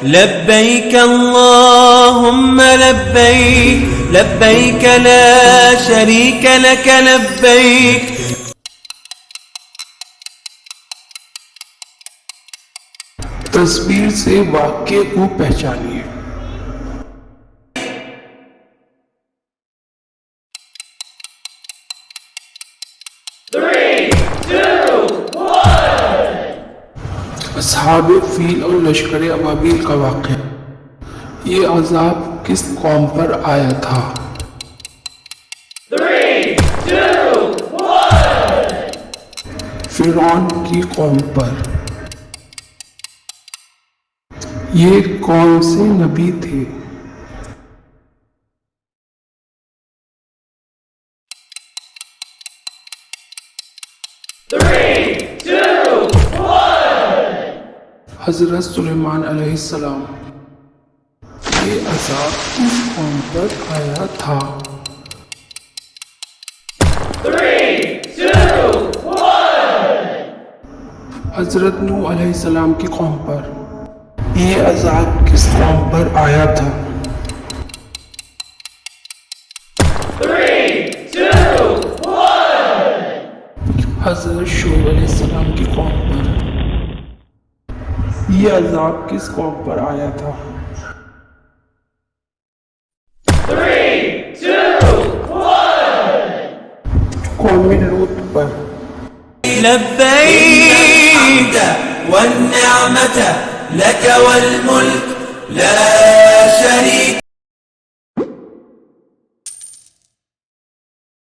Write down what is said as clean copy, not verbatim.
لبيك اللهم لبيك لبيك لا شريك لك لبيك. تصویر سے واقعے کو پہچانیے. اصحاب فیل اور لشکر ابابیل کا واقعہ. یہ عذاب کس قوم پر آیا تھا؟ فرعون کی قوم پر. یہ کون سے نبی تھے؟ حضرت سلیمان علیہ السلام. یہ عذاب کس قوم پر آیا تھا؟ حضرت نوح علیہ السلام کی قوم پر. یہ عذاب کس قوم پر آیا تھا؟ حضرت شعیب علیہ السلام کی قوم پر. یہ عذاب کس قوم پر آیا تھا؟ قوم لوط پر. لبيك والنعمة لك والملك لا شريك